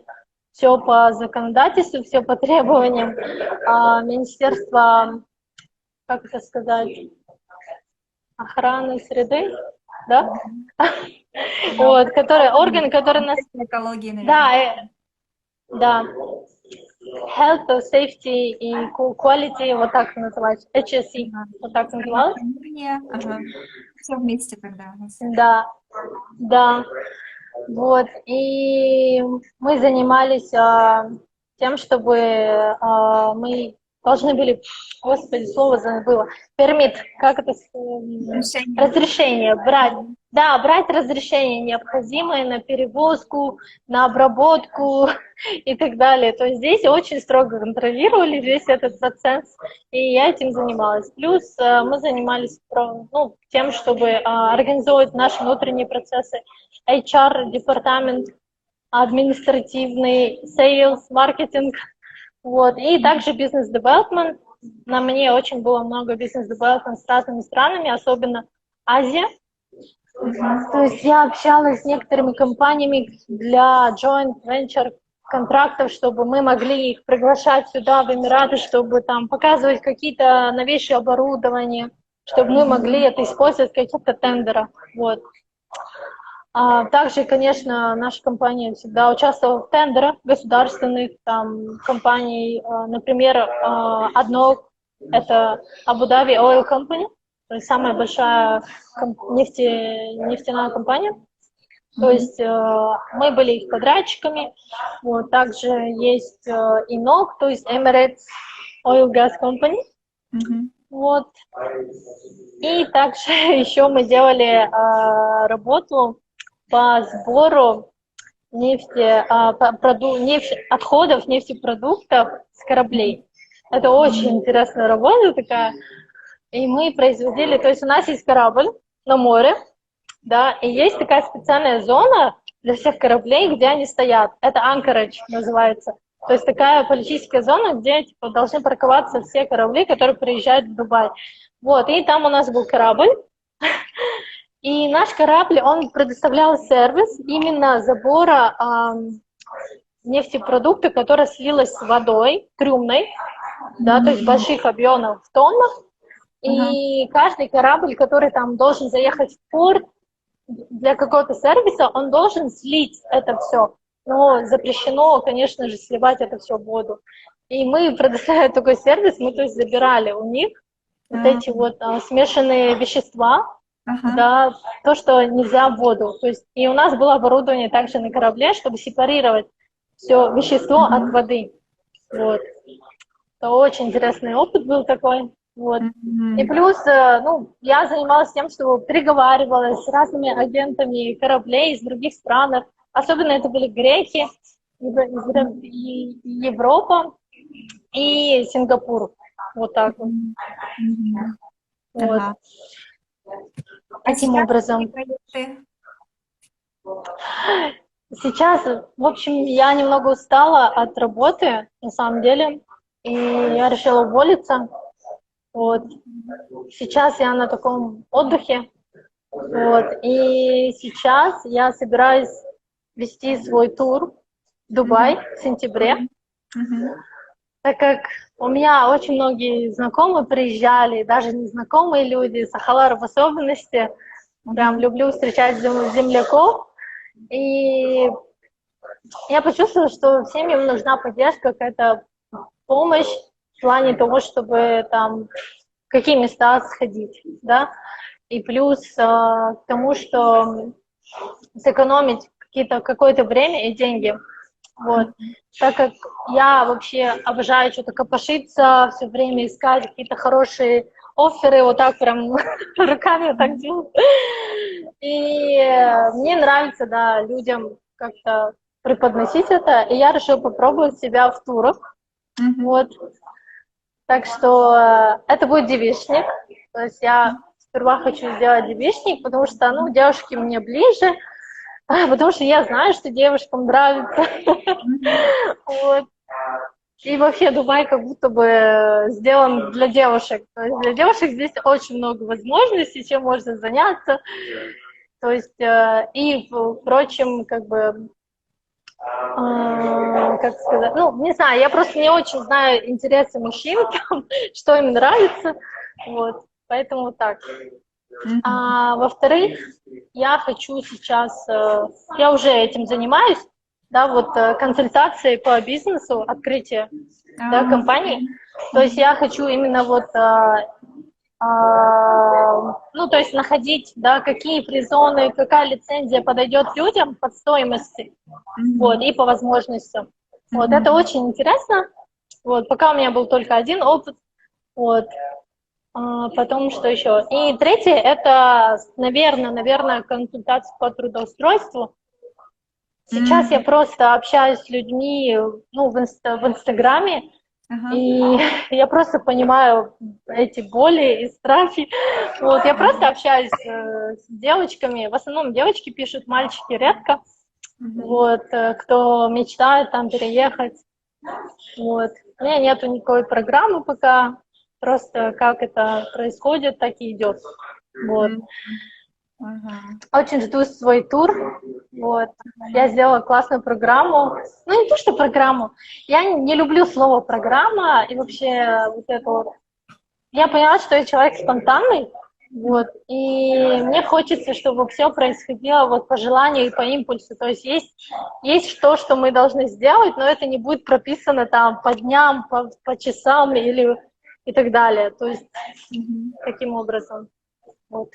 [SPEAKER 2] все по законодательству, все по требованиям Министерства, как это сказать, охраны среды, да? Вот, который орган, который нас...
[SPEAKER 1] Экологии,
[SPEAKER 2] Да,
[SPEAKER 1] наверное.
[SPEAKER 2] да. Health, Safety и Quality, вот так называется, HSE, вот так называлось.
[SPEAKER 1] Ага. Все вместе тогда.
[SPEAKER 2] Да, да. Вот, и мы занимались тем, чтобы мы должны были, господи, слово забыла, пермит, как это, разрешение брать. Да, брать разрешение необходимое на перевозку, на обработку и так далее. То есть здесь очень строго контролировали весь этот процесс, и я этим занималась. Плюс мы занимались тем, чтобы организовывать наши внутренние процессы, HR-департамент, административный, sales, маркетинг, вот, и также бизнес-девелопмент. На мне очень было много бизнес-девелопмент с разными странами, особенно Азия. То есть я общалась с некоторыми компаниями для joint venture контрактов, чтобы мы могли их приглашать сюда, в Эмираты, чтобы там показывать какие-то новейшие оборудования, чтобы мы могли это использовать в каких-то тендерах. Вот. Также, конечно, наша компания всегда участвовала в тендерах государственных там, компаний. Например, одно это Abu Dhabi Oil Company, то есть самая большая нефтяная компания. То есть мы были их подрядчиками. Вот, также есть ENOC, то есть Emirates Oil Gas Company. Вот. И также еще мы делали работу по сбору отходов нефтепродуктов с кораблей. Это очень интересная работа такая. И мы производили, то есть у нас есть корабль на море, да, и есть такая специальная зона для всех кораблей, где они стоят. Это Anchorage называется. То есть такая политическая зона, где типа, должны парковаться все корабли, которые приезжают в Дубай. Вот, и там у нас был корабль. И наш корабль, он предоставлял сервис именно забора нефтепродукта, которая слилась с водой трюмной, да, то есть больших объемов в тоннах. И каждый корабль, который там должен заехать в порт для какого-то сервиса, он должен слить это все. Но запрещено, конечно же, сливать это все в воду. И мы, предоставляя такой сервис, мы то есть забирали у них вот эти вот смешанные вещества, да, то, что нельзя в воду. То есть, и у нас было оборудование также на корабле, чтобы сепарировать все вещество от воды. Вот. Это очень интересный опыт был такой. Вот. И плюс, я занималась тем, что переговаривалась с разными агентами кораблей из других стран. Особенно это были греки, Европа и Сингапур. Вот так вот. Вот. Таким образом. Сейчас, в общем, я немного устала от работы, на самом деле, и я решила уволиться. Вот. Сейчас я на таком отдыхе. Вот. И сейчас я собираюсь вести свой тур в Дубай в сентябре. Так как у меня очень многие знакомые приезжали, даже незнакомые люди, Сахалар в особенности. Прям люблю встречать земляков. И я почувствовала, что всем им нужна поддержка, какая-то помощь в плане того, чтобы там в какие места сходить, да. И плюс к тому, что сэкономить какое-то время и деньги. Вот. Так как я вообще обожаю что-то копошиться, все время искать какие-то хорошие офферы, вот так прям руками вот так делаю. И мне нравится, да, людям как-то преподносить это, и я решила попробовать себя в турах. Вот. Так что это будет девичник. То есть я сперва хочу сделать девичник, потому что, ну, девушки мне ближе, потому что я знаю, что девушкам нравится. Вот. И вообще Дубай как будто бы сделан для девушек. То есть для девушек здесь очень много возможностей, чем можно заняться. То есть, и, впрочем, как бы, как сказать, ну, не знаю, я просто не очень знаю интересы мужчин, там, что им нравится, вот, поэтому вот так. А во-вторых, я хочу сейчас, я уже этим занимаюсь, да, вот консультации по бизнесу, открытие, да, компании. То есть я хочу именно вот, ну, то есть находить, да, какие фризоны, какая лицензия подойдет людям под стоимости, вот, и по возможностям. Вот, это очень интересно. Вот, пока у меня был только один опыт, вот. Потом что еще? И третье, это, наверное, консультация по трудоустройству. Сейчас я просто общаюсь с людьми, ну, в Инстаграме, и я просто понимаю эти боли и страхи. Вот, я просто общаюсь с девочками, в основном девочки пишут, мальчики редко. Вот, кто мечтает там переехать. Вот. У меня нету никакой программы пока, просто как это происходит, так и идет. Вот. Очень жду свой тур. Вот. Я сделала классную программу. Ну, не то, что программу. Я не люблю слово программа и вообще вот это вот. Я поняла, что я человек спонтанный, вот, и мне хочется, чтобы все происходило вот по желанию и по импульсу. То есть есть то, что мы должны сделать, но это не будет прописано там по дням, по часам или и так далее. То есть таким образом. Вот.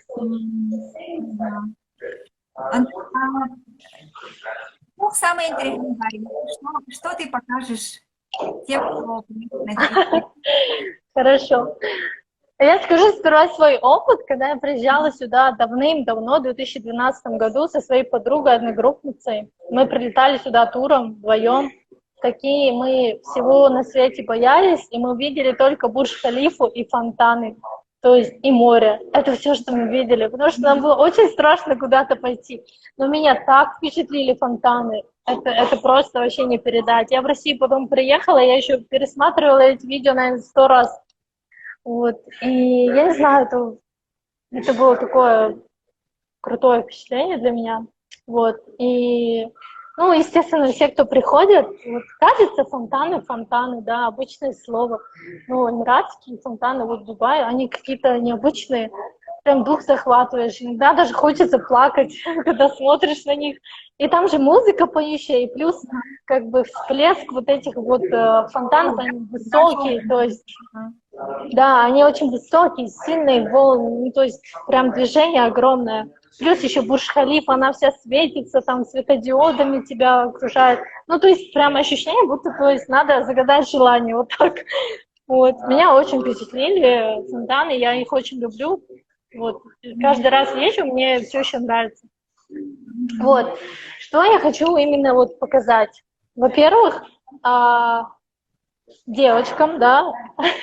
[SPEAKER 1] Ну, самое интересное, Дарья, что ты покажешь тем, кто приедет на девичник?
[SPEAKER 2] Хорошо. Я скажу сперва свой опыт, когда я приезжала сюда давным-давно, в 2012 году, со своей подругой-одногруппницей. Мы прилетали сюда туром вдвоем. Такие мы всего на свете боялись, и мы видели только Бурдж-Халифу и фонтаны, то есть и море. Это все, что мы видели, потому что нам было очень страшно куда-то пойти. Но меня так впечатлили фонтаны, это просто вообще не передать. Я в Россию потом приехала, я еще пересматривала эти видео, наверное, 100 раз. Вот. И я не знаю, это было такое крутое впечатление для меня. Вот. И, ну, естественно, все, кто приходит, вот, кажется, фонтаны, да, обычное слово. Ну, эмиратские фонтаны, вот в Дубае, они какие-то необычные, прям дух захватываешь. Иногда даже хочется плакать, когда смотришь на них. И там же музыка поющая, и плюс как бы всплеск вот этих вот фонтанов, они высокие, то есть, да, они очень высокие, сильные волны, ну, то есть прям движение огромное. Плюс еще Бурдж-Халиф, она вся светится, там светодиодами тебя окружает. Ну, то есть прям ощущение, будто, то есть надо загадать желание, вот так. Вот. Меня очень впечатлили фонтаны, я их очень люблю. Вот. Каждый раз езжу, мне все еще нравится. Вот. Что я хочу именно вот показать? Во-первых, девочкам, да,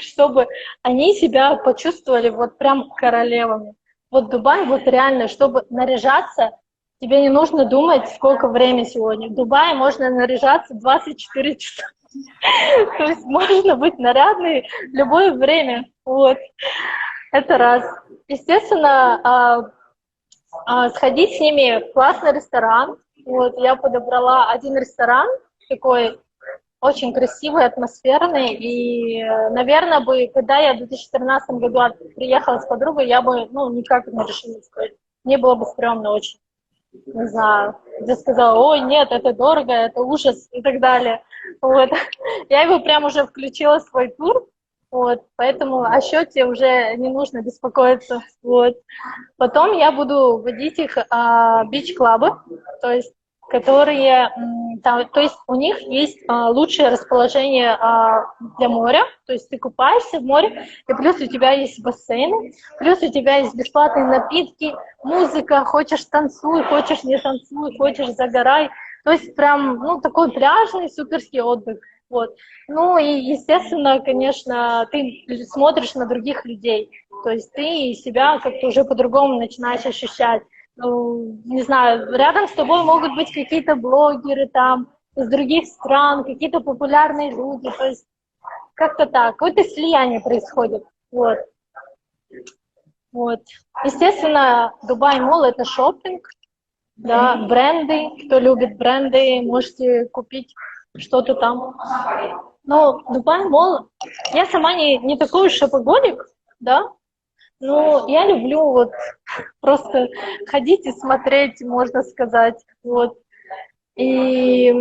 [SPEAKER 2] чтобы они себя почувствовали вот прям королевами. Вот Дубай, вот реально, чтобы наряжаться, тебе не нужно думать, сколько времени сегодня. В Дубае можно наряжаться 24 часа. То есть можно быть нарядной в любое время. Вот. Это раз. Естественно, сходить с ними в классный ресторан. Вот, я подобрала один ресторан, такой очень красивый, атмосферный. И, наверное, когда я в 2013 году приехала с подругой, я бы, ну, никак не решила сказать. Мне было бы стрёмно очень. Не знаю, где сказала, ой, нет, это дорого, это ужас и так далее. Вот. Я его прям уже включила в свой тур, вот, поэтому о счете уже не нужно беспокоиться. Вот. Потом я буду водить их бич-клабы, то есть которые, то есть у них есть лучшее расположение для моря, то есть ты купаешься в море, и плюс у тебя есть бассейны, плюс у тебя есть бесплатные напитки, музыка, хочешь танцуй, хочешь не танцуй, хочешь загорай, то есть прям, ну, такой пляжный суперский отдых, вот. Ну и, естественно, конечно, ты смотришь на других людей, то есть ты себя как-то уже по-другому начинаешь ощущать. Ну, не знаю, рядом с тобой могут быть какие-то блогеры там из других стран, какие-то популярные люди, то есть как-то так, какое-то слияние происходит, вот. Вот. Естественно, Дубай Молл — это шопинг, да, бренды, кто любит бренды, можете купить что-то там. Но Дубай Молл, я сама не такой уж шопоголик, да, ну, я люблю вот просто ходить и смотреть, можно сказать, вот. И,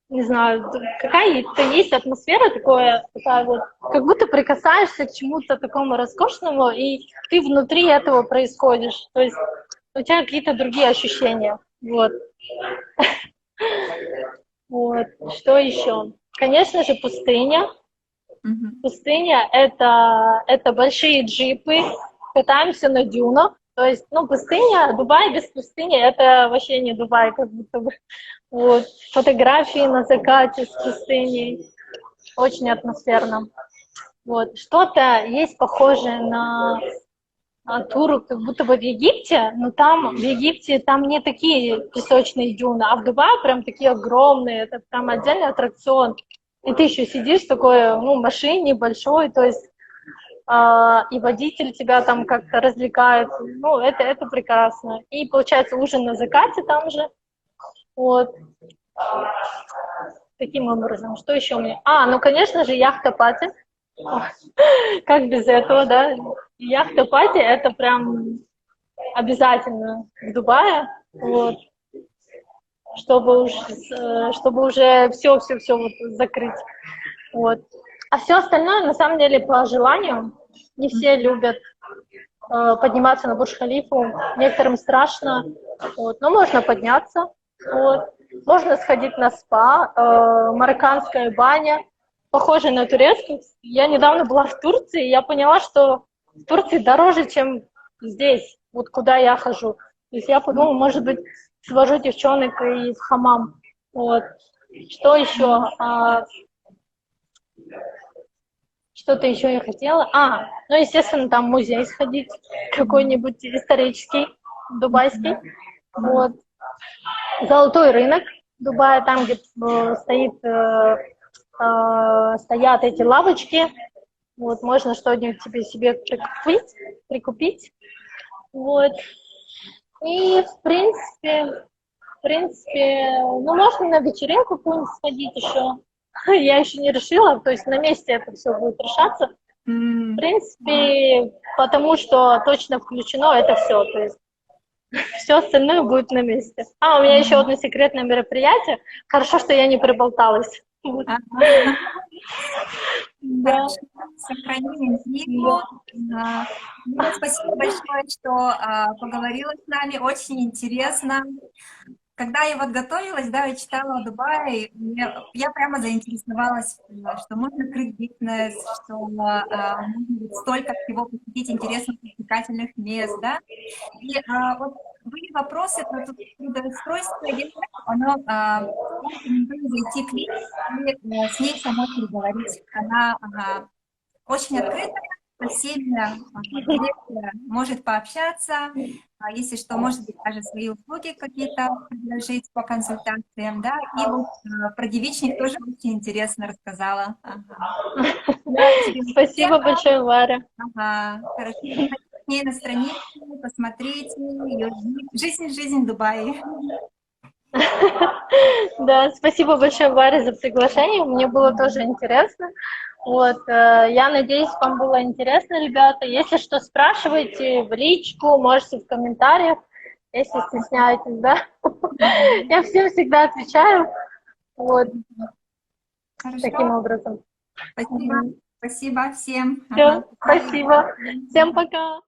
[SPEAKER 2] не знаю, какая-то есть атмосфера такая вот, как будто прикасаешься к чему-то такому роскошному, и ты внутри этого происходишь. То есть у тебя какие-то другие ощущения, вот. Вот. Что еще? Конечно же, пустыня. Пустыня — это большие джипы, катаемся на дюнах. То есть, ну, пустыня, Дубай без пустыни — это вообще не Дубай, как будто бы. Вот. Фотографии на закате с пустыней. Очень атмосферно. Вот. Что-то есть похожее на тур, как будто бы в Египте, но там в Египте там не такие песочные дюны, а в Дубае прям такие огромные, это прям отдельный аттракцион. И ты еще сидишь в такой, ну, машине большой, то есть и водитель тебя там как-то развлекает. Ну, это прекрасно. И получается ужин на закате там же. Вот. Таким образом. Что еще у меня? Ну, конечно же, яхта-пати. Как без этого, да? Яхта-пати — это прям обязательно в Дубае. Вот. Чтобы уже все вот закрыть. Вот. А все остальное, на самом деле, по желанию. Не все любят подниматься на Бурдж-Халифу. Некоторым страшно. Вот. Но можно подняться. Вот. Можно сходить на спа. Марокканская баня. Похожая на турецкую. Я недавно была в Турции, и я поняла, что в Турции дороже, чем здесь, вот куда я хожу. То есть я подумала, может быть, свожу девчонок и в хамам. Вот. Что еще? Что-то еще я хотела. Ну, естественно, там музей сходить, какой-нибудь исторический, дубайский. Вот. Золотой рынок Дубая, там, где стоят эти лавочки. Вот, можно что-нибудь себе прикупить. Вот. И, в принципе, ну, можно на вечеринку какую-нибудь сходить еще. Я еще не решила, то есть на месте это все будет решаться. В принципе, потому что точно включено это все, то есть все остальное будет на месте. У меня еще одно секретное мероприятие. Хорошо, что я не приболталась.
[SPEAKER 1] Да. Сохранили интригу. Спасибо большое, что поговорила с нами. Очень интересно. Когда я вот готовилась, да, и читала о Дубае, я прямо заинтересовалась, что можно открыть бизнес, что можно столько всего посетить интересных, привлекательных мест, да. И вот были вопросы про трудоустройство, оно рекомендую зайти к Лизе и с ней самой переговорить. Она очень открытая, со всеми может пообщаться, если что, может быть, даже свои услуги какие-то предложить по консультациям, да, и вот про девичник тоже очень интересно рассказала.
[SPEAKER 2] Спасибо большое, Варя.
[SPEAKER 1] Хорошо. К ней на страницу, посмотрите ее жизнь в Дубае.
[SPEAKER 2] Да, спасибо большое, Варя, за приглашение. Мне было тоже интересно. Вот, я надеюсь, вам было интересно, ребята. Если что, спрашивайте в личку, можете в комментариях, если стесняетесь, да. Я всем всегда отвечаю. Вот.
[SPEAKER 1] Хорошо.
[SPEAKER 2] Таким образом.
[SPEAKER 1] Спасибо. Спасибо всем.
[SPEAKER 2] Все, спасибо. Всем пока.